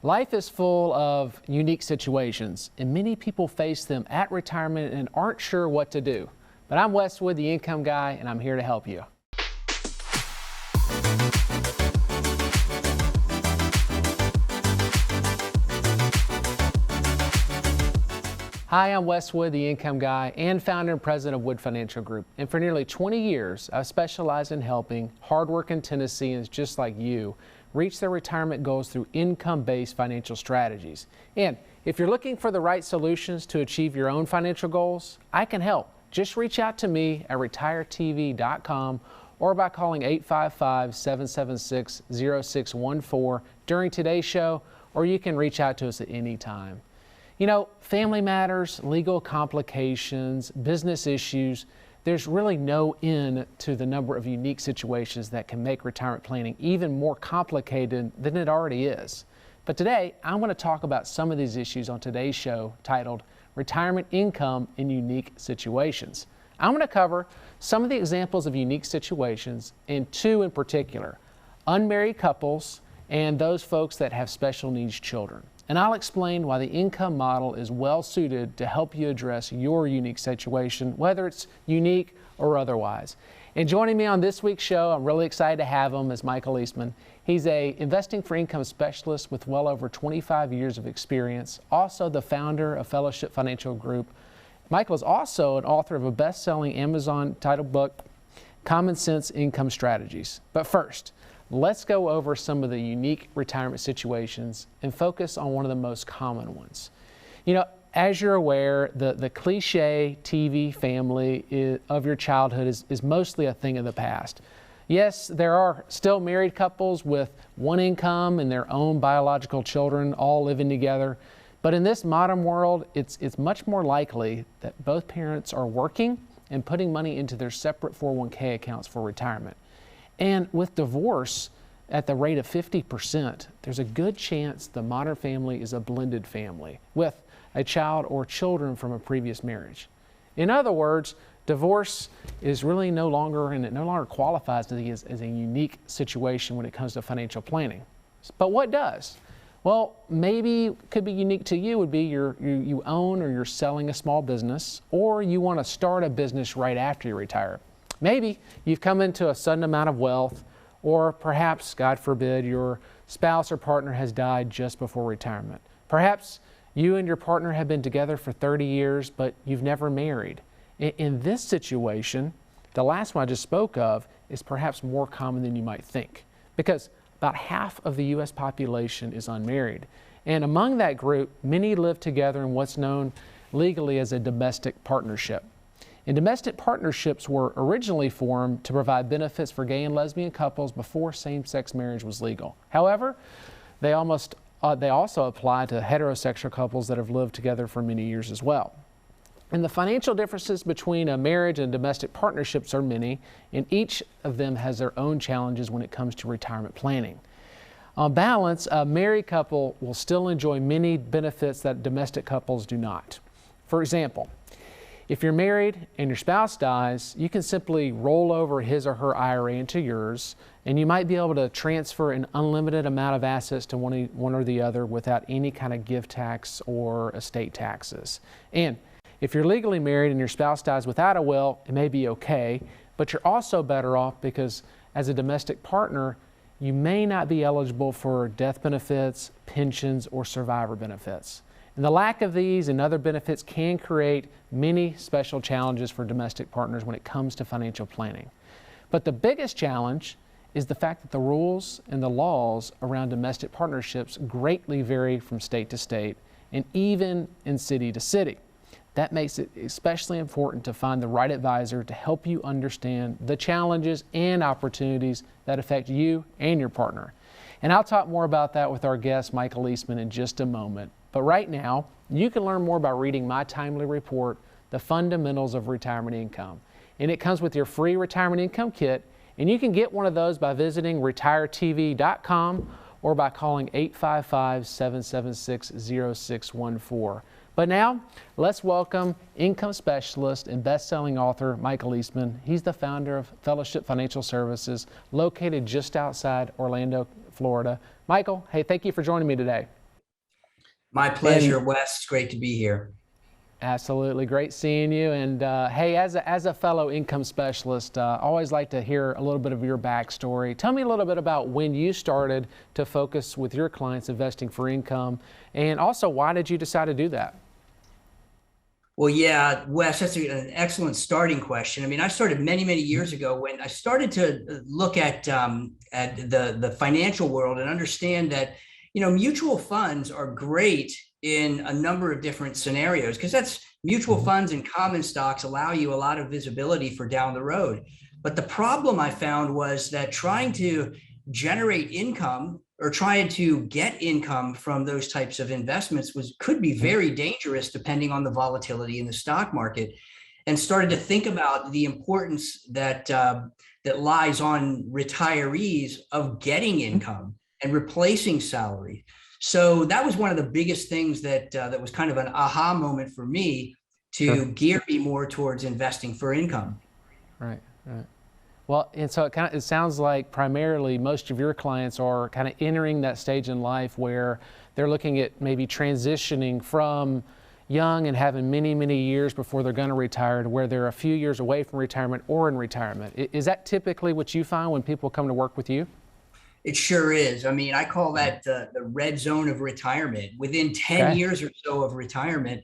Life is full of unique situations, and many people face them at retirement and aren't sure what to do. But I'm Westwood, the income guy, and I'm here to help you. Hi, I'm Westwood, the income guy, and founder and president of Wood Financial Group. And for nearly 20 years, I've specialized in helping hardworking Tennesseans just like you reach their retirement goals through income-based financial strategies. And if you're looking for the right solutions to achieve your own financial goals, I can help. Just reach out to me at retiretv.com or by calling 855-776-0614 during today's show, or you can reach out to us at any time. You know, family matters, legal complications, business issues, there's really no end to the number of unique situations that can make retirement planning even more complicated than it already is. But today, I want to talk about some of these issues on today's show titled Retirement Income in Unique Situations. I'm going to cover some of the examples of unique situations, and two in particular: unmarried couples and those folks that have special needs children. And I'll explain why the income model is well suited to help you address your unique situation, whether it's unique or otherwise. And joining me on this week's show, I'm really excited to have him, is Michael Eastman. He's a investing for income specialist with well over 25 years of experience, also the founder of Fellowship Financial Group. Michael is also an author of a best-selling Amazon titled book, Common Sense Income Strategies. But first, let's go over some of the unique retirement situations and focus on one of the most common ones. You know, as you're aware, the cliche TV family of your childhood is mostly a thing of the past. Yes, there are still married couples with one income and their own biological children all living together. But in this modern world, it's much more likely that both parents are working and putting money into their separate 401k accounts for retirement. And with divorce at the rate of 50%, there's a good chance the modern family is a blended family with a child or children from a previous marriage. In other words, divorce is really no longer, and it no longer qualifies as a unique situation when it comes to financial planning. But what does? Well, maybe could be unique to you would be you own or you're selling a small business, or you want to start a business right after you retire. Maybe you've come into a sudden amount of wealth, or perhaps, God forbid, your spouse or partner has died just before retirement. Perhaps you and your partner have been together for 30 years, but you've never married. In this situation, the last one I just spoke of is perhaps more common than you might think, because about half of the U.S. population is unmarried. And among that group, many live together in what's known legally as a domestic partnership. And domestic partnerships were originally formed to provide benefits for gay and lesbian couples before same-sex marriage was legal. However, they also apply to heterosexual couples that have lived together for many years as well. And the financial differences between a marriage and domestic partnerships are many, and each of them has their own challenges when it comes to retirement planning. On balance, a married couple will still enjoy many benefits that domestic couples do not. For example, if you're married and your spouse dies, you can simply roll over his or her IRA into yours, and you might be able to transfer an unlimited amount of assets to one or the other without any kind of gift tax or estate taxes. And if you're legally married and your spouse dies without a will, it may be okay, but you're also better off because as a domestic partner, you may not be eligible for death benefits, pensions, or survivor benefits. And the lack of these and other benefits can create many special challenges for domestic partners when it comes to financial planning. But the biggest challenge is the fact that the rules and the laws around domestic partnerships greatly vary from state to state and even in city to city. That makes it especially important to find the right advisor to help you understand the challenges and opportunities that affect you and your partner. And I'll talk more about that with our guest, Michael Eastman, in just a moment. But right now, you can learn more by reading my timely report, The Fundamentals of Retirement Income. And it comes with your free retirement income kit, and you can get one of those by visiting retiretv.com or by calling 855-776-0614. But now, let's welcome income specialist and best-selling author Michael Eastman. He's the founder of Fellowship Financial Services, located just outside Orlando, Florida. Michael, hey, thank you for joining me today. My And pleasure, Wes. It's great to be here. absolutely great seeing you. And hey, as a fellow income specialist, I always like to hear a little bit of your backstory. Tell me a little bit about when you started to focus with your clients investing for income, and also why did you decide to do that? Well, yeah, Wes, that's an excellent starting question. I mean, I started many, many years ago when I started to look at the financial world and understand that, mutual funds are great in a number of different scenarios because that's mutual Mhm. funds and common stocks allow you a lot of visibility for down the road. But the problem I found was that trying to generate income or trying to get income from those types of investments could be Mhm. very dangerous depending on the volatility in the stock market, and started to think about the importance that lies on retirees of getting Mhm. income and replacing salary. So that was one of the biggest things that was kind of an aha moment for me Sure. to gear me more towards investing for income. Right. Right. Well, and so it sounds like primarily most of your clients are kind of entering that stage in life where they're looking at maybe transitioning from young and having many, many years before they're going to retire to where they're a few years away from retirement or in retirement. Is that typically what you find when people come to work with you? It sure is. I mean, I call that the red zone of retirement. Within 10 Okay. years or so of retirement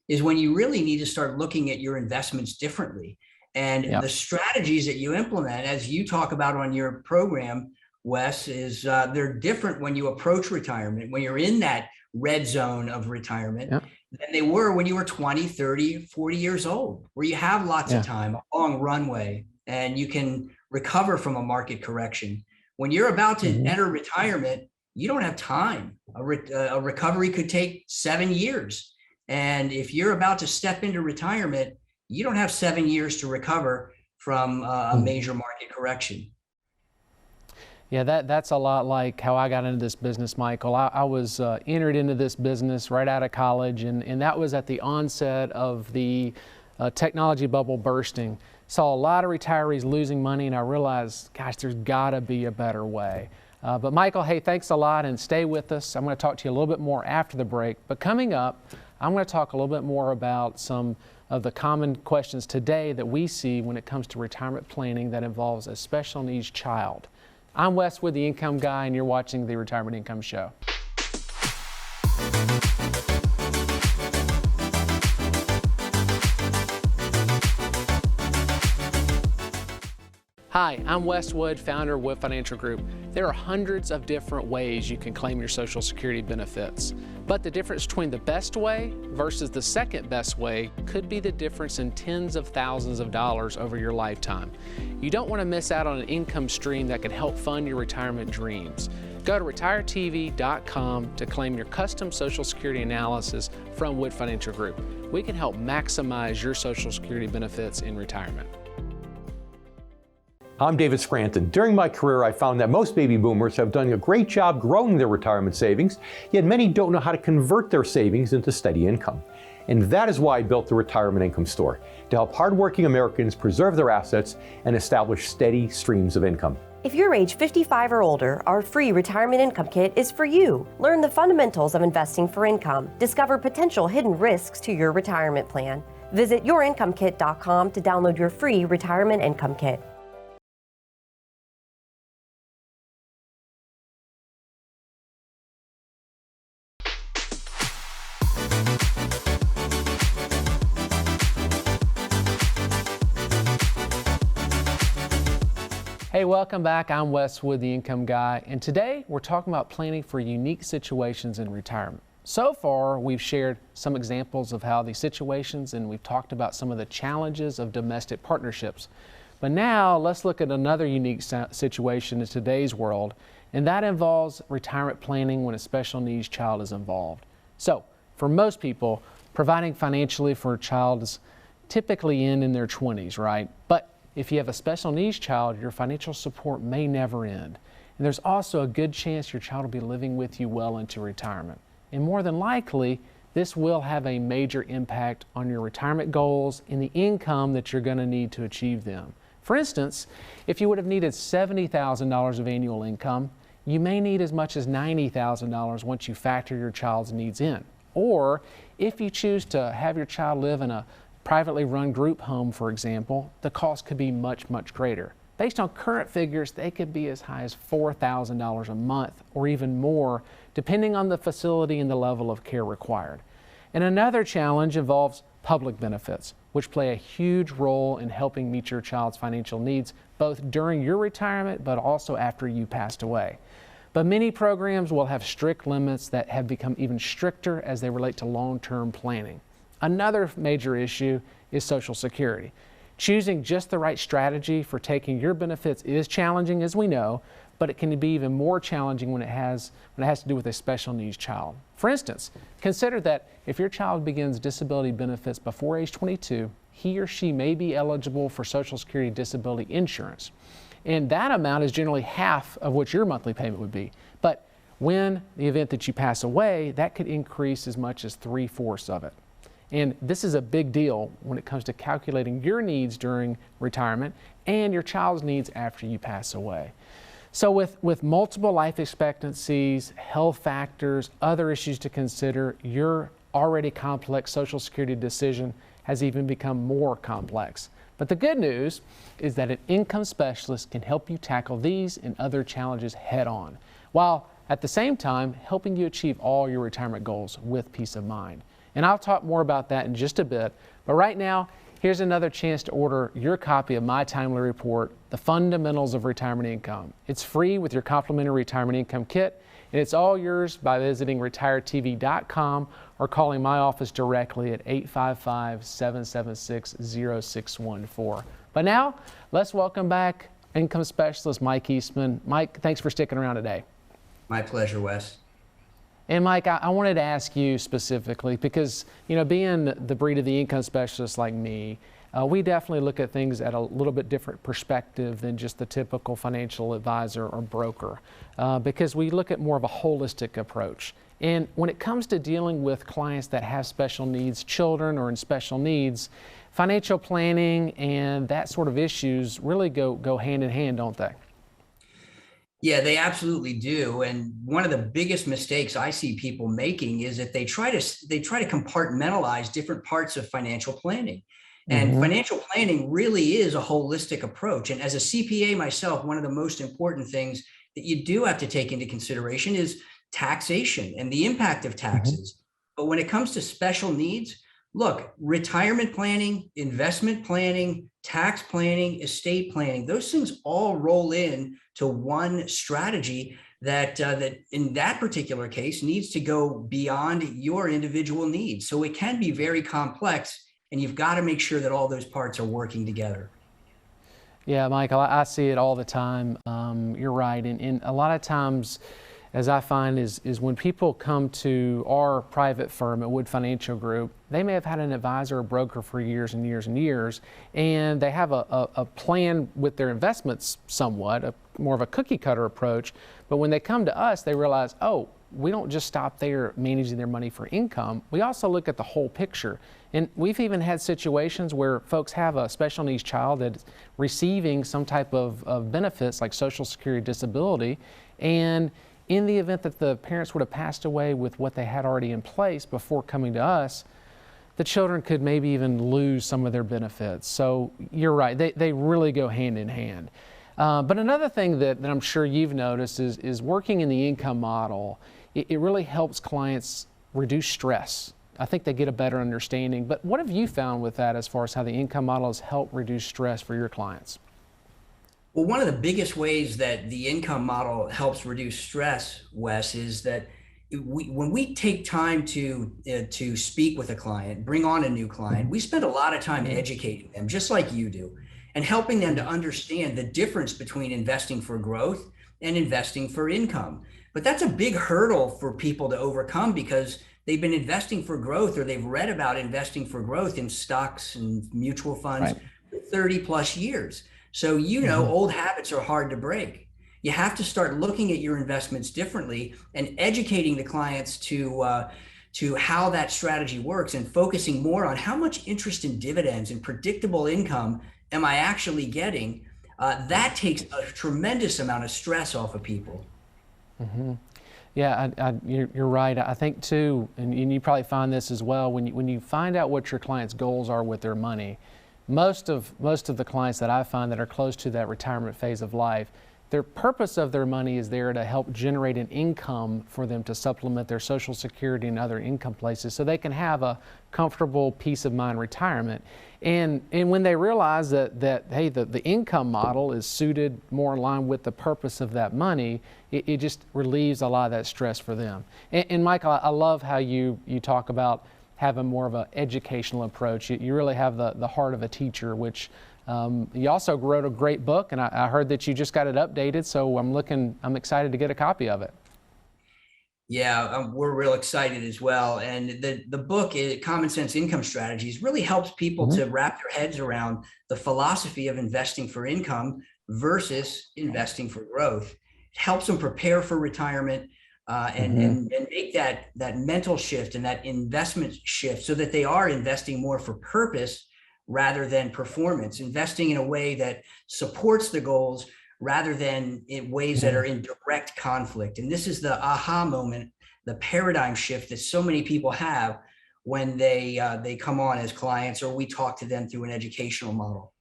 is when you really need to start looking at your investments differently. And the Yep. strategies that you implement, as you talk about on your program, Wes, is they're different when you approach retirement, when you're in that red zone of retirement, Yeah. than they were when you were 20, 30, 40 years old, where you have lots of Yeah. time, a long runway, and you can recover from a market correction. When you're about to Mhm. enter retirement, you don't have time. A recovery could take 7 years. And if you're about to step into retirement, you don't have 7 years to recover from a Mhm. major market correction. Yeah, that's a lot like how I got into this business, Michael. I was entered into this business right out of college, and that was at the onset of the technology bubble bursting. Saw a lot of retirees losing money, and I realized, gosh, there's got to be a better way. But Michael, hey, thanks a lot, and stay with us. I'm going to talk to you a little bit more after the break. But coming up, I'm going to talk a little bit more about some of the common questions today that we see when it comes to retirement planning that involves a special needs child. I'm Wes with the Income Guy, and you're watching the Retirement Income Show. Hi, I'm Wes Wood, founder of Wood Financial Group. There are hundreds of different ways you can claim your Social Security benefits, but the difference between the best way versus the second best way could be the difference in tens of thousands of dollars over your lifetime. You don't want to miss out on an income stream that can help fund your retirement dreams. Go to retiretv.com to claim your custom Social Security analysis from Wood Financial Group. We can help maximize your Social Security benefits in retirement. I'm David Scranton. During my career, I found that most baby boomers have done a great job growing their retirement savings, yet many don't know how to convert their savings into steady income. And that is why I built the Retirement Income Store, to help hardworking Americans preserve their assets and establish steady streams of income. If you're age 55 or older, our free Retirement Income Kit is for you. Learn the fundamentals of investing for income. Discover potential hidden risks to your retirement plan. Visit yourincomekit.com to download your free Retirement Income Kit. Hey, welcome back. I'm Wes Wood, the Income Guy, and today we're talking about planning for unique situations in retirement. So far, we've shared some examples of how these situations, and we've talked about some of the challenges of domestic partnerships. But now, let's look at another unique situation in today's world, and that involves retirement planning when a special needs child is involved. So, for most people, providing financially for a child is typically in their 20s, right? But if you have a special needs child, your financial support may never end. And there's also a good chance your child will be living with you well into retirement. And more than likely, this will have a major impact on your retirement goals and the income that you're going to need to achieve them. For instance, if you would have needed $70,000 of annual income, you may need as much as $90,000 once you factor your child's needs in. Or if you choose to have your child live in a privately run group home, for example, the cost could be much, much greater. Based on current figures, they could be as high as $4,000 a month or even more, depending on the facility and the level of care required. And another challenge involves public benefits, which play a huge role in helping meet your child's financial needs, both during your retirement but also after you passed away. But many programs will have strict limits that have become even stricter as they relate to long-term planning. Another major issue is Social Security. Choosing just the right strategy for taking your benefits is challenging, as we know, but it can be even more challenging when it has to do with a special needs child. For instance, consider that if your child begins disability benefits before age 22, he or she may be eligible for Social Security disability insurance. And that amount is generally half of what your monthly payment would be. But when the event that you pass away, that could increase as much as 3/4 of it. And this is a big deal when it comes to calculating your needs during retirement and your child's needs after you pass away. So with multiple life expectancies, health factors, other issues to consider, your already complex Social Security decision has even become more complex. But the good news is that an income specialist can help you tackle these and other challenges head on, while at the same time helping you achieve all your retirement goals with peace of mind. And I'll talk more about that in just a bit. But right now, here's another chance to order your copy of my timely report, The Fundamentals of Retirement Income. It's free with your complimentary retirement income kit, and it's all yours by visiting retiretv.com or calling my office directly at 855-776-0614. But now, let's welcome back income specialist Mike Eastman. Mike, thanks for sticking around today. My pleasure, Wes. And Mike, I wanted to ask you specifically because, being the breed of the income specialist like me, we definitely look at things at a little bit different perspective than just the typical financial advisor or broker, because we look at more of a holistic approach. And when it comes to dealing with clients that have special needs, children or in special needs, financial planning and that sort of issues really go hand in hand, don't they? Yeah, they absolutely do. And one of the biggest mistakes I see people making is that they try to compartmentalize different parts of financial planning. And financial planning really is a holistic approach. And as a CPA myself, one of the most important things that you do have to take into consideration is taxation and the impact of taxes. But when it comes to special needs, look, retirement planning, investment planning, tax planning, estate planning, those things all roll in to one strategy that in that particular case needs to go beyond your individual needs. So it can be very complex, and you've got to make sure that all those parts are working together. Yeah, Michael, I see it all the time. You're right. And a lot of times, as I find, is when people come to our private firm at Wood Financial Group, they may have had an advisor or broker for years and years and years, and they have a plan with their investments somewhat, more of a cookie cutter approach. But when they come to us, they realize, oh, we don't just stop there managing their money for income. We also look at the whole picture. And we've even had situations where folks have a special needs child that's receiving some type of benefits like Social Security disability, and in the event that the parents would have passed away with what they had already in place before coming to us, the children could maybe even lose some of their benefits. So you're right, they really go hand in hand. But another thing that I'm sure you've noticed is working in the income model, it really helps clients reduce stress. I think they get a better understanding. But what have you found with that as far as how the income model has helped reduce stress for your clients? Well, one of the biggest ways that the income model helps reduce stress, Wes, is that when we take time to speak with a client, bring on a new client, we spend a lot of time educating them, just like you do, and helping them to understand the difference between investing for growth and investing for income. But that's a big hurdle for people to overcome because they've been investing for growth, or they've read about investing for growth in stocks and mutual funds for 30 plus years. So, old habits are hard to break. You have to start looking at your investments differently and educating the clients to how that strategy works, and focusing more on how much interest and dividends and predictable income am I actually getting. That takes a tremendous amount of stress off of people. Yeah, you're right. I think too, and you probably find this as well, when you find out what your client's goals are with their money, most of the clients that I find that are close to that retirement phase of life, their purpose of their money is there to help generate an income for them to supplement their Social Security and other income places so they can have a comfortable, peace of mind retirement. And when they realize that hey, the income model is suited more in line with the purpose of that money, it just relieves a lot of that stress for them. And Michael, I love how you talk about having more of an educational approach. You really have the heart of a teacher, which you also wrote a great book, and I heard that you just got it updated, so I'm excited to get a copy of it. Yeah, we're real excited as well. And the book, Common Sense Income Strategies, really helps people to wrap their heads around the philosophy of investing for income versus investing for growth. It helps them prepare for retirement and make that mental shift and that investment shift so that they are investing more for purpose rather than performance, investing in a way that supports the goals rather than in ways that are in direct conflict. And this is the aha moment, the paradigm shift that so many people have when they come on as clients or we talk to them through an educational model.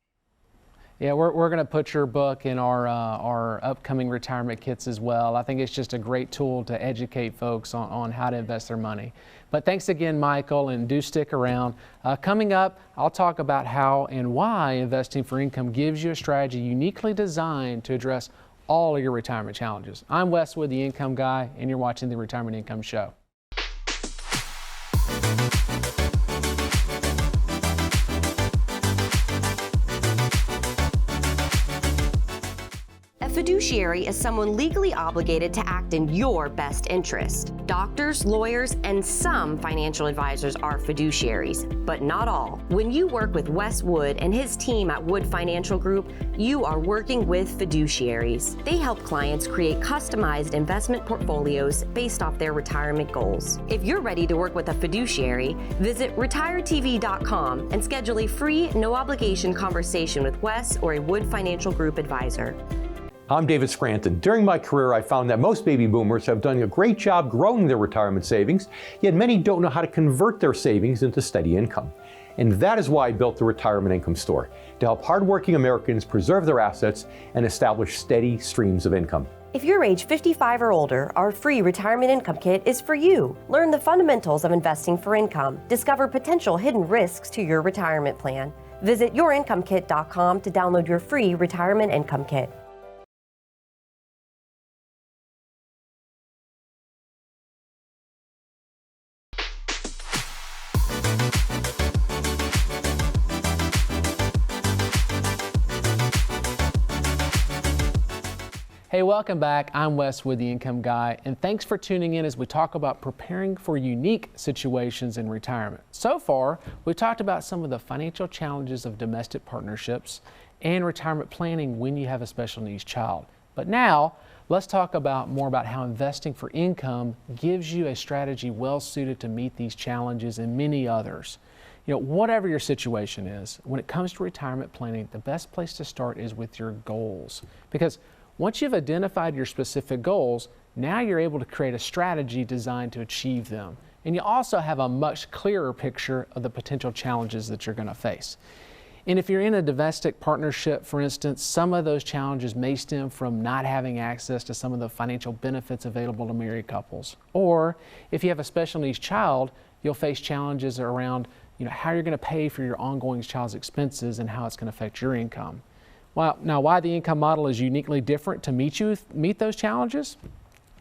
Yeah, we're going to put your book in our upcoming retirement kits as well. I think it's just a great tool to educate folks on how to invest their money. But thanks again, Michael, and do stick around. Coming up, I'll talk about how and why investing for income gives you a strategy uniquely designed to address all of your retirement challenges. I'm Wes Wood, the Income Guy, and you're watching the Retirement Income Show. A fiduciary is someone legally obligated to act in your best interest. Doctors, lawyers, and some financial advisors are fiduciaries, but not all. When you work with Wes Wood and his team at Wood Financial Group, you are working with fiduciaries. They help clients create customized investment portfolios based off their retirement goals. If you're ready to work with a fiduciary, visit retiretv.com and schedule a free, no-obligation conversation with Wes or a Wood Financial Group advisor. I'm David Scranton. During my career, I found that most baby boomers have done a great job growing their retirement savings, yet many don't know how to convert their savings into steady income. And that is why I built the Retirement Income Store, to help hardworking Americans preserve their assets and establish steady streams of income. If you're age 55 or older, our free Retirement Income Kit is for you. Learn the fundamentals of investing for income. Discover potential hidden risks to your retirement plan. Visit yourincomekit.com to download your free Retirement Income Kit. Hey, welcome back. I'm Wes Wood, the Income Guy, and thanks for tuning in as we talk about preparing for unique situations in retirement. So far, we've talked about some of the financial challenges of domestic partnerships and retirement planning when you have a special needs child. But now, let's talk more about how investing for income gives you a strategy well suited to meet these challenges and many others. You know, whatever your situation is, when it comes to retirement planning, the best place to start is with your goals. Because once you've identified your specific goals, now you're able to create a strategy designed to achieve them. And you also have a much clearer picture of the potential challenges that you're going to face. And if you're in a domestic partnership, for instance, some of those challenges may stem from not having access to some of the financial benefits available to married couples. Or if you have a special needs child, you'll face challenges around how you're going to pay for your ongoing child's expenses and how it's going to affect your income. Well, now, why the income model is uniquely different to meet those challenges?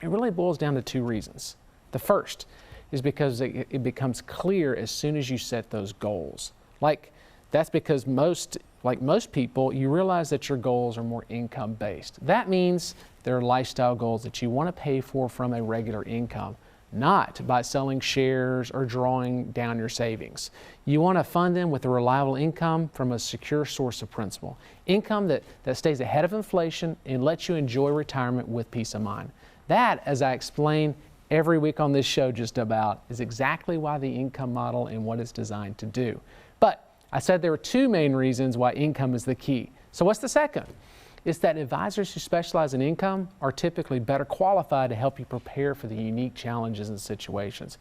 It really boils down to two reasons. The first is because it becomes clear as soon as you set those goals. That's because most people, you realize that your goals are more income-based. That means they're lifestyle goals that you want to pay for from a regular income, not by selling shares or drawing down your savings. You want to fund them with a reliable income from a secure source of principal. Income that stays ahead of inflation and lets you enjoy retirement with peace of mind. That, as I explain every week on this show just about, is exactly why the income model and what it's designed to do. But I said there were two main reasons why income is the key. So what's the second? is that advisors who specialize in income are typically better qualified to help you prepare for the unique challenges and situations.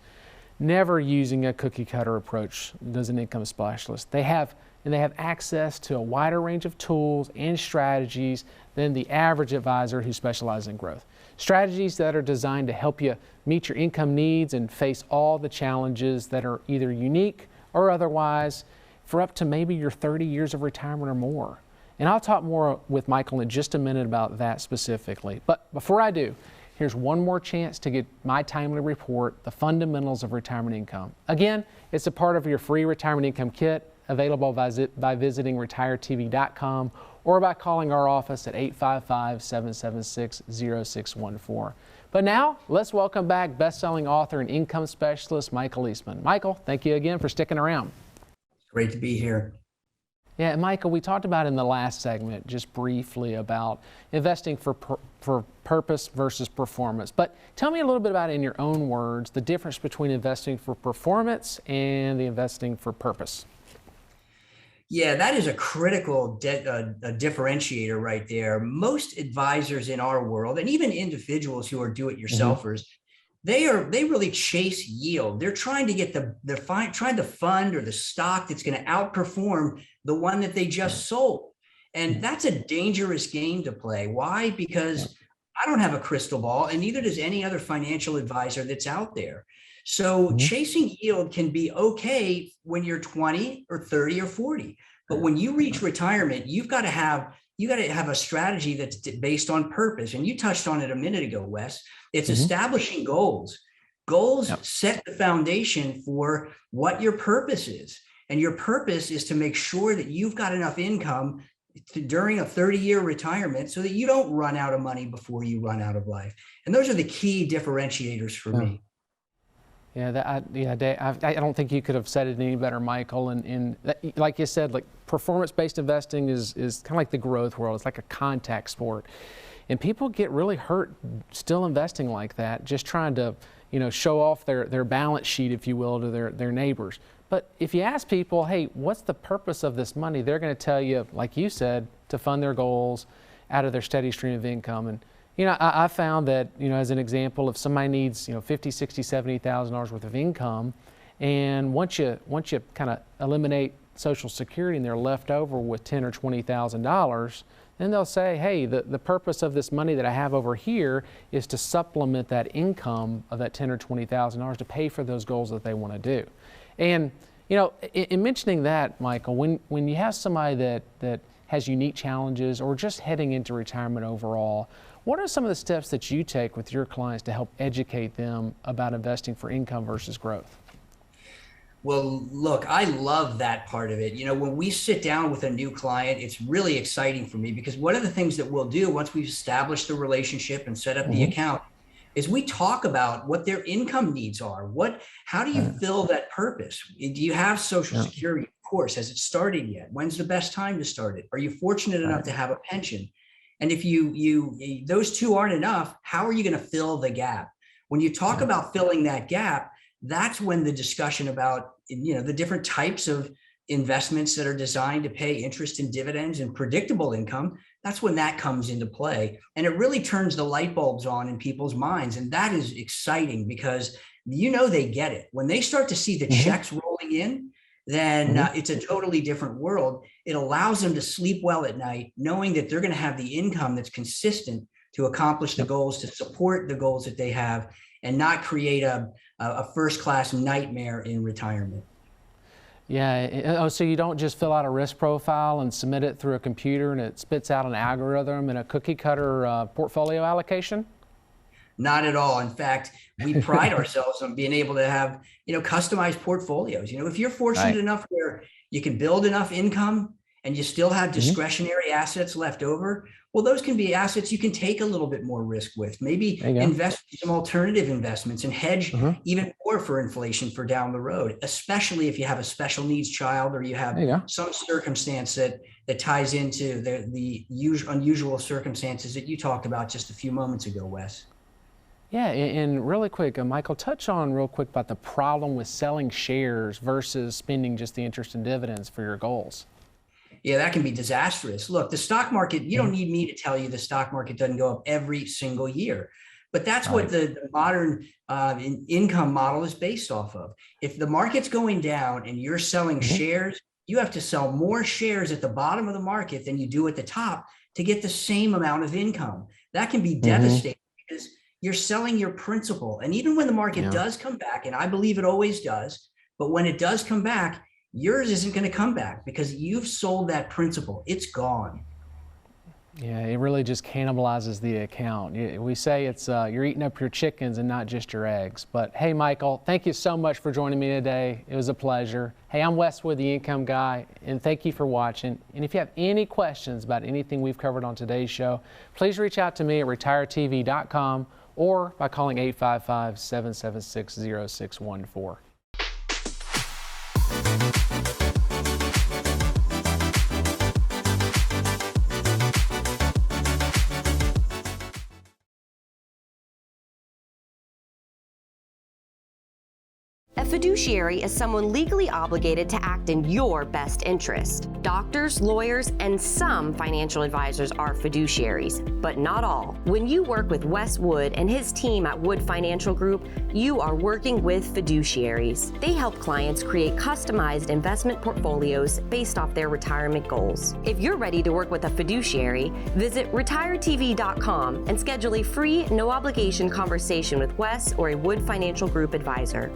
Never using a cookie cutter approach does an income specialist. They have access to a wider range of tools and strategies than the average advisor who specializes in growth. Strategies that are designed to help you meet your income needs and face all the challenges that are either unique or otherwise for up to maybe your 30 years of retirement or more. And I'll talk more with Michael in just a minute about that specifically. But before I do, here's one more chance to get my timely report, The Fundamentals of Retirement Income. Again, it's a part of your free retirement income kit, available by visiting retiretv.com or by calling our office at 855-776-0614. But now, let's welcome back best-selling author and income specialist, Michael Eastman. Michael, thank you again for sticking around. Great to be here. Yeah, Michael, we talked about in the last segment just briefly about investing for purpose versus performance. But tell me a little bit about, in your own words, the difference between investing for performance and the investing for purpose. Yeah, that is a critical differentiator right there. Most advisors in our world, and even individuals who are do-it-yourselfers, they really chase yield. They're trying to get trying to fund or the stock that's going to outperform the one that they just sold. And that's a dangerous game to play. Why? Because I don't have a crystal ball, and neither does any other financial advisor that's out there. So chasing yield can be okay when you're 20 or 30 or 40. But when you reach retirement, you've got to have a strategy that's based on purpose. And you touched on it a minute ago, Wes. It's establishing goals. Goals set the foundation for what your purpose is. And your purpose is to make sure that you've got enough income during a 30-year retirement so that you don't run out of money before you run out of life. And those are the key differentiators for me. Yeah, I don't think you could have said it any better, Michael. And like you said, like performance-based investing is kind of like the growth world. It's like a contact sport, and people get really hurt still investing like that, just trying to, show off their balance sheet, if you will, to their neighbors. But if you ask people, hey, what's the purpose of this money? They're going to tell you, like you said, to fund their goals out of their steady stream of income. And I found that, as an example, if somebody needs, $50,000, $60,000, $70,000 worth of income, and once you kind of eliminate Social Security and they're left over with $10,000 or $20,000, then they'll say, hey, the purpose of this money that I have over here is to supplement that income of that $10,000 or $20,000 to pay for those goals that they want to do. And, in mentioning that, Michael, when you have somebody that has unique challenges or just heading into retirement overall, what are some of the steps that you take with your clients to help educate them about investing for income versus growth? Well, look, I love that part of it. When we sit down with a new client, it's really exciting for me because one of the things that we'll do once we've established the relationship and set up the account is we talk about what their income needs are. How do you fill that purpose? Do you have Social Security? Of course. Has it started yet? When's the best time to start it? Are you fortunate enough to have a pension? And if those two aren't enough, how are you going to fill the gap? When you talk about filling that gap, that's when the discussion about, the different types of investments that are designed to pay interest and dividends and predictable income, that's when that comes into play. And it really turns the light bulbs on in people's minds. And that is exciting because, they get it. When they start to see the checks rolling in, then it's a totally different world. It allows them to sleep well at night, knowing that they're going to have the income that's consistent to accomplish the goals, to support the goals that they have, and not create a first-class nightmare in retirement. Yeah. So you don't just fill out a risk profile and submit it through a computer and it spits out an algorithm and a cookie cutter portfolio allocation? Not at all. In fact, we pride ourselves on being able to have, customized portfolios. If you're fortunate enough where you can build enough income and you still have discretionary assets left over, well, those can be assets you can take a little bit more risk with. Maybe invest in some alternative investments and hedge even more for inflation for down the road, especially if you have a special needs child or you have some circumstance that ties into the unusual circumstances that you talked about just a few moments ago, Wes. Yeah, and really quick, Michael, touch on real quick about the problem with selling shares versus spending just the interest and dividends for your goals. Yeah, that can be disastrous. Look, the stock market, you don't need me to tell you the stock market doesn't go up every single year. But that's what the modern income model is based off of. If the market's going down and you're selling shares, you have to sell more shares at the bottom of the market than you do at the top to get the same amount of income. That can be devastating because you're selling your principal. And even when the market does come back, and I believe it always does, but when it does come back, yours isn't going to come back because you've sold that principal. It's gone. Yeah, it really just cannibalizes the account. We say it's you're eating up your chickens and not just your eggs. But hey, Michael, thank you so much for joining me today. It was a pleasure. Hey, I'm Wes Wood, the Income Guy, and thank you for watching. And if you have any questions about anything we've covered on today's show, please reach out to me at retiretv.com or by calling 855-776-0614. A fiduciary is someone legally obligated to act in your best interest. Doctors, lawyers, and some financial advisors are fiduciaries, but not all. When you work with Wes Wood and his team at Wood Financial Group, you are working with fiduciaries. They help clients create customized investment portfolios based off their retirement goals. If you're ready to work with a fiduciary, visit retiretv.com and schedule a free, no-obligation conversation with Wes or a Wood Financial Group advisor.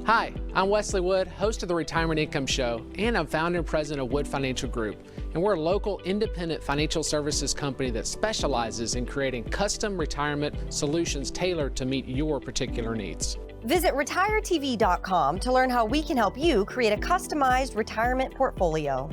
Hi, I'm Wesley Wood, host of the Retirement Income Show, and I'm founder and president of Wood Financial Group. And we're a local independent financial services company that specializes in creating custom retirement solutions tailored to meet your particular needs. Visit retiretv.com to learn how we can help you create a customized retirement portfolio.